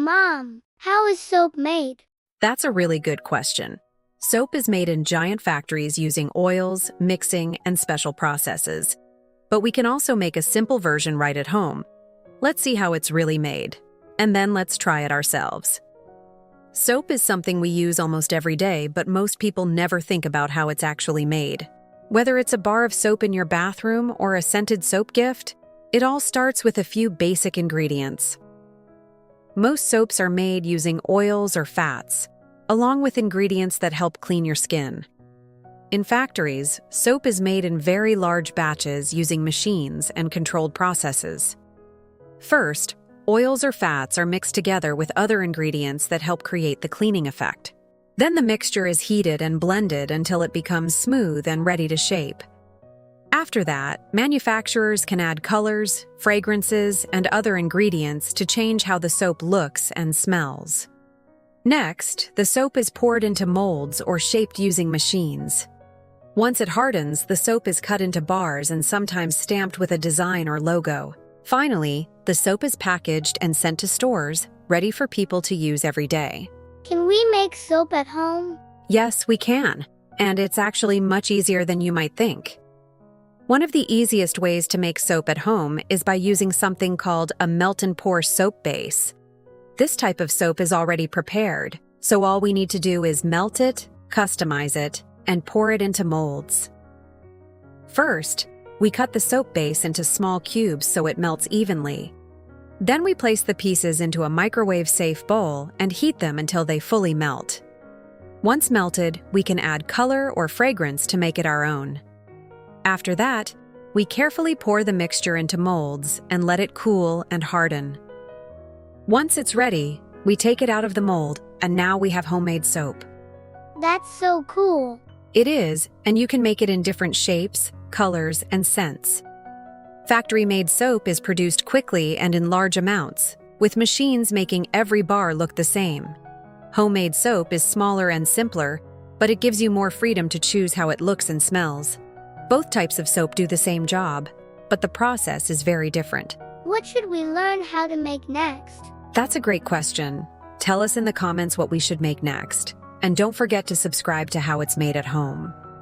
Mom, how is soap made? That's a really good question. Soap is made in giant factories using oils, mixing, and special processes. But we can also make a simple version right at home. Let's see how it's really made. And then let's try it ourselves. Soap is something we use almost every day, but most people never think about how it's actually made. Whether it's a bar of soap in your bathroom or a scented soap gift, it all starts with a few basic ingredients. Most soaps are made using oils or fats, along with ingredients that help clean your skin. In factories, soap is made in very large batches using machines and controlled processes. First, oils or fats are mixed together with other ingredients that help create the cleaning effect. Then the mixture is heated and blended until it becomes smooth and ready to shape. After that, manufacturers can add colors, fragrances, and other ingredients to change how the soap looks and smells. Next, the soap is poured into molds or shaped using machines. Once it hardens, the soap is cut into bars and sometimes stamped with a design or logo. Finally, the soap is packaged and sent to stores, ready for people to use every day. Can we make soap at home? Yes, we can, and it's actually much easier than you might think. One of the easiest ways to make soap at home is by using something called a melt and pour soap base. This type of soap is already prepared, so all we need to do is melt it, customize it, and pour it into molds. First, we cut the soap base into small cubes so it melts evenly. Then we place the pieces into a microwave-safe bowl and heat them until they fully melt. Once melted, we can add color or fragrance to make it our own. After that, we carefully pour the mixture into molds and let it cool and harden. Once it's ready, we take it out of the mold, and now we have homemade soap. That's so cool. It is, and you can make it in different shapes, colors, and scents. Factory-made soap is produced quickly and in large amounts, with machines making every bar look the same. Homemade soap is smaller and simpler, but it gives you more freedom to choose how it looks and smells. Both types of soap do the same job, but the process is very different. What should we learn how to make next? That's a great question. Tell us in the comments what we should make next. And don't forget to subscribe to How It's Made at Home.